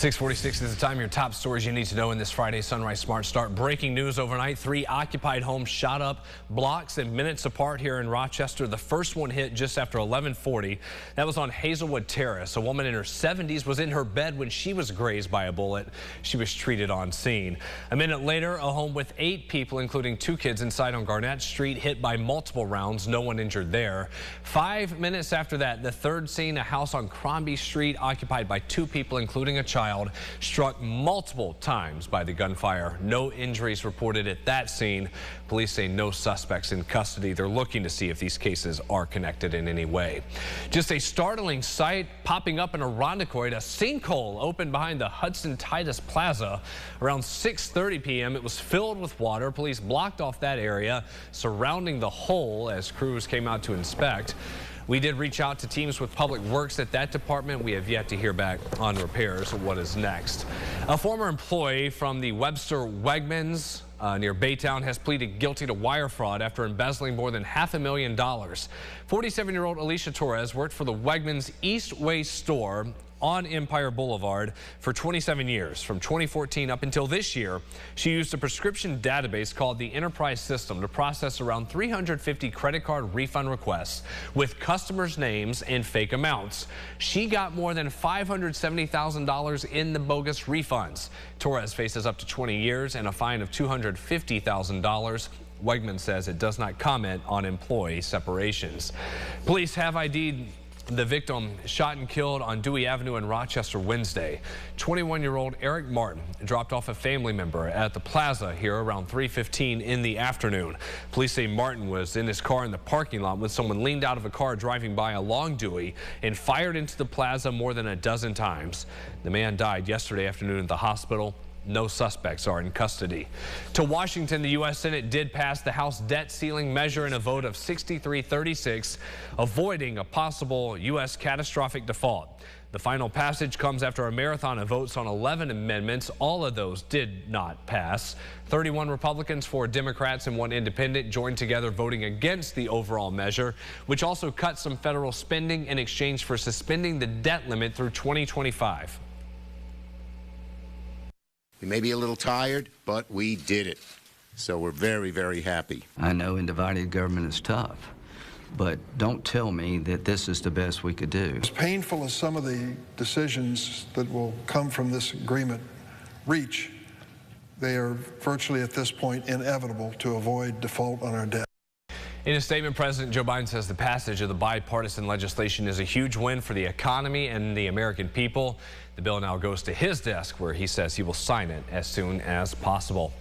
6:46 is the time. Your top stories you need to know in this Friday Sunrise Smart Start. Breaking news overnight. 3 occupied homes shot up blocks and minutes apart here in Rochester. The first one hit just after 11:40. That was on Hazelwood Terrace. A woman in her 70s was in her bed when she was grazed by a bullet. She was treated on scene. A minute later, a home with 8 people, including 2 kids inside on Garnett Street, hit by multiple rounds. No one injured there. 5 minutes after that, the third scene, a house on Crombie Street occupied by 2 people, including a child, struck multiple times by the gunfire. No injuries reported at that scene. Police say no suspects in custody. They're looking to see if these cases are connected in any way. Just a startling sight popping up in Irondequoit. A sinkhole opened behind the Hudson Titus Plaza. Around 6:30 p.m. it was filled with water. Police blocked off that area surrounding the hole as crews came out to inspect. We did reach out to teams with Public Works at that department. We have yet to hear back on repairs. What is next? A former employee from the Webster Wegmans near Baytown has pleaded guilty to wire fraud after embezzling more than $500,000. 47-year-old Alicia Torres worked for the Wegmans Eastway store on Empire Boulevard for 27 years. From 2014 up until this year, she used a prescription database called the Enterprise System to process around 350 credit card refund requests with customers' names and fake amounts. She got more than $570,000 in the bogus refunds. Torres faces up to 20 years and a fine of $250,000. Wegman says it does not comment on employee separations. Police have ID'd the victim shot and killed on Dewey Avenue in Rochester Wednesday. 21-year-old Eric Martin dropped off a family member at the plaza here around 3:15 in the afternoon. Police say Martin was in his car in the parking lot when someone leaned out of a car driving by along Dewey and fired into the plaza more than a dozen times. The man died yesterday afternoon at the hospital. No suspects are in custody. To Washington, the U.S. Senate did pass the House debt ceiling measure in a vote of 63-36, avoiding a possible U.S. catastrophic default. The final passage comes after a marathon of votes on 11 amendments. All of those did not pass. 31 Republicans, 4 Democrats, and 1 independent joined together voting against the overall measure, which also cut some federal spending in exchange for suspending the debt limit through 2025. We may be a little tired, but we did it. So we're very, very happy. I know in divided government is tough, but don't tell me that this is the best we could do. As painful as some of the decisions that will come from this agreement reach, they are virtually at this point inevitable to avoid default on our debt. In a statement, President Joe Biden says the passage of the bipartisan legislation is a huge win for the economy and the American people. The bill now goes to his desk, where he says he will sign it as soon as possible.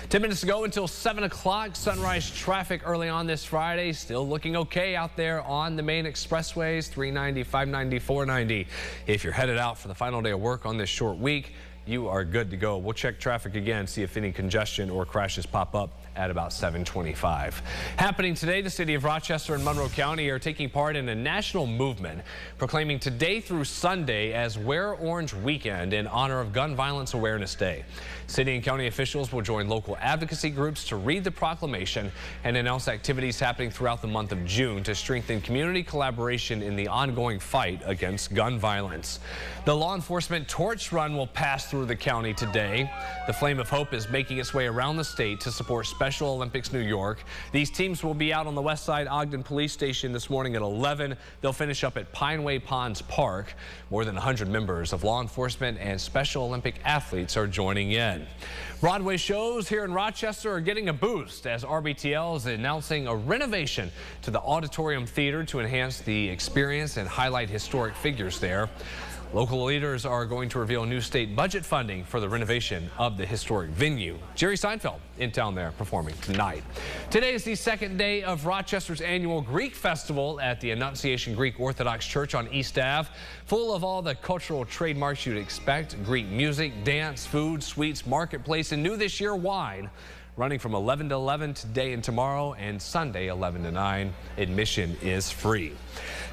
10 minutes to go until 7 o'clock. Sunrise traffic early on this Friday. Still looking okay out there on the main expressways, 390, 590, 490. If you're headed out for the final day of work on this short week, you are good to go. We'll check traffic again, see if any congestion or crashes pop up at about 7:25. Happening today, the city of Rochester and Monroe County are taking part in a national movement proclaiming today through Sunday as Wear Orange Weekend in honor of Gun Violence Awareness Day. City and county officials will join local advocacy groups to read the proclamation and announce activities happening throughout the month of June to strengthen community collaboration in the ongoing fight against gun violence. The law enforcement torch run will pass through the county today. The Flame of Hope is making its way around the state to support Special Olympics New York. These teams will be out on the West Side Ogden Police Station this morning at 11. They'll finish up at Pineway Ponds Park. More than 100 members of law enforcement and Special Olympic athletes are joining in. Broadway shows here in Rochester are getting a boost as RBTL is announcing a renovation to the Auditorium Theater to enhance the experience and highlight historic figures there. Local leaders are going to reveal new state budget funding for the renovation of the historic venue. Jerry Seinfeld in town there performing tonight. Today is the second day of Rochester's annual Greek Festival at the Annunciation Greek Orthodox Church on East Ave. Full of all the cultural trademarks you'd expect: Greek music, dance, food, sweets, marketplace, and new this year, wine. running from 11 to 11 today and tomorrow, and Sunday 11 to 9. Admission is free.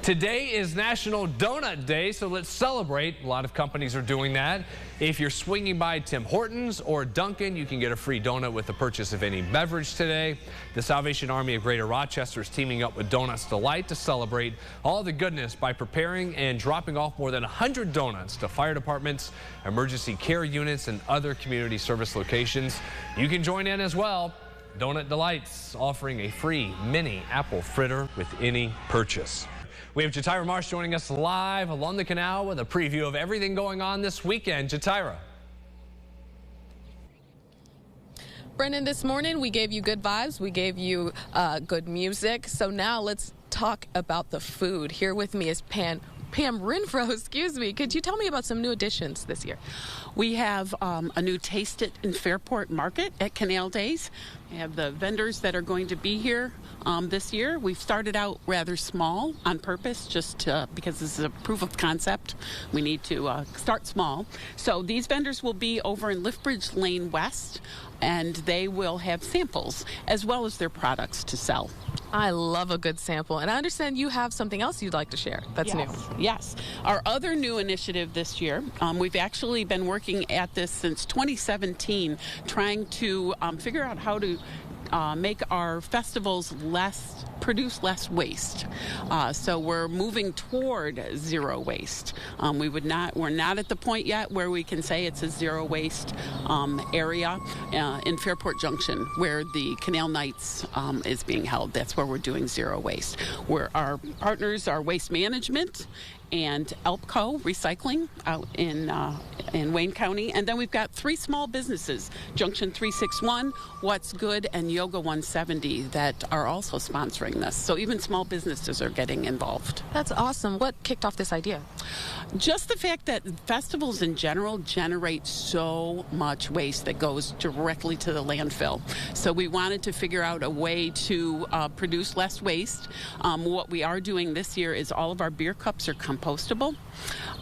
Today is National Donut Day, so let's celebrate. A lot of companies are doing that. If you're swinging by Tim Hortons or Dunkin', you can get a free donut with the purchase of any beverage today. The Salvation Army of Greater Rochester is teaming up with Donuts Delight to celebrate all the goodness by preparing and dropping off more than 100 donuts to fire departments, emergency care units, and other community service locations. You can join in as well. Donut Delight's offering a free mini apple fritter with any purchase. We have Jatira Marsh joining us live along the canal with a preview of everything going on this weekend. Jatira. Brennan, this morning we gave you good vibes, we gave you good music, so now let's talk about the food. Here with me is Pam Renfro, excuse me. Could you tell me about some new additions this year? We have a new Taste It in Fairport Market at Canal Days. We have the vendors that are going to be here this year. We've started out rather small on purpose, just because this is a proof of concept. We need to start small. So these vendors will be over in Liftbridge Lane West, and they will have samples as well as their products to sell. I love a good sample, and I understand you have something else you'd like to share that's new. Yes. Our other new initiative this year, we've actually been working at this since 2017, trying to figure out how to make our festivals produce less waste. So we're moving toward zero waste. We're not at the point yet where we can say it's a zero waste area in Fairport Junction, where the Canal Nights is being held. That's where we're doing zero waste. Where our partners are Waste Management and Elpco Recycling out in Wayne County. And then we've got 3 small businesses, Junction 361, What's Good, and Yoga 170, that are also sponsoring this. So even small businesses are getting involved. That's awesome. What kicked off this idea? Just the fact that festivals in general generate so much waste that goes directly to the landfill. So we wanted to figure out a way to produce less waste. What we are doing this year is all of our beer cups are compostable.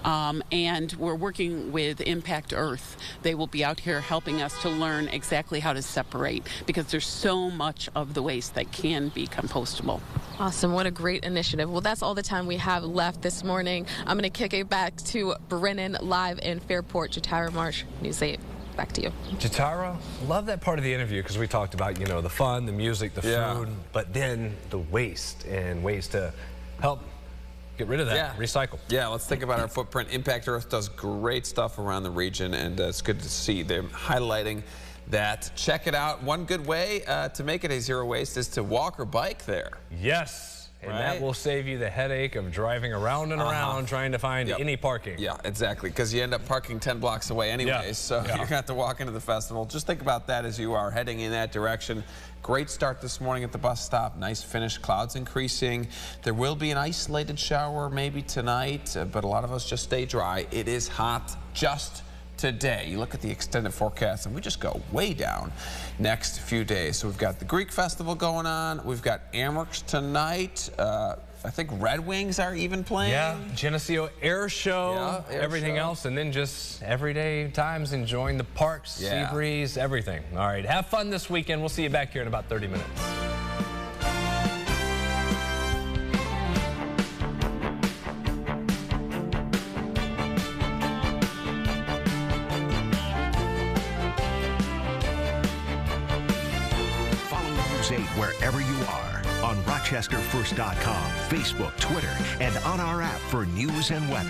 And we're working with Impact Earth. They will be out here helping us to learn exactly how to separate, because there's so much of the waste that can be compostable. Awesome. What a great initiative. Well, that's all the time we have left this morning. I'm going to kick it back to Brennan live in Fairport. Jatira Marsh, News 8. Back to you. Jatira, love that part of the interview because we talked about, you know, the fun, the music, the food, but then the waste and ways to help get rid of that, recycle. Yeah, let's think about our footprint. Impact Earth does great stuff around the region, and it's good to see them highlighting that. Check it out. One good way to make it a zero waste is to walk or bike there. Yes. And that will save you the headache of driving around and around trying to find any parking. Yeah, exactly, because you end up parking 10 blocks away anyway, so you're going to have to walk into the festival. Just think about that as you are heading in that direction. Great start this morning at the bus stop. Nice finish. Clouds increasing. There will be an isolated shower maybe tonight, but a lot of us just stay dry. It is hot just today. You look at the extended forecast and we just go way down next few days. So we've got the Greek Festival going on. We've got Amherst tonight. I think Red Wings are even playing. Yeah, Geneseo Airshow, everything else, and then just everyday times enjoying the parks, sea breeze, everything. All right, have fun this weekend. We'll see you back here in about 30 minutes. Wherever you are, on RochesterFirst.com, Facebook, Twitter, and on our app for news and weather.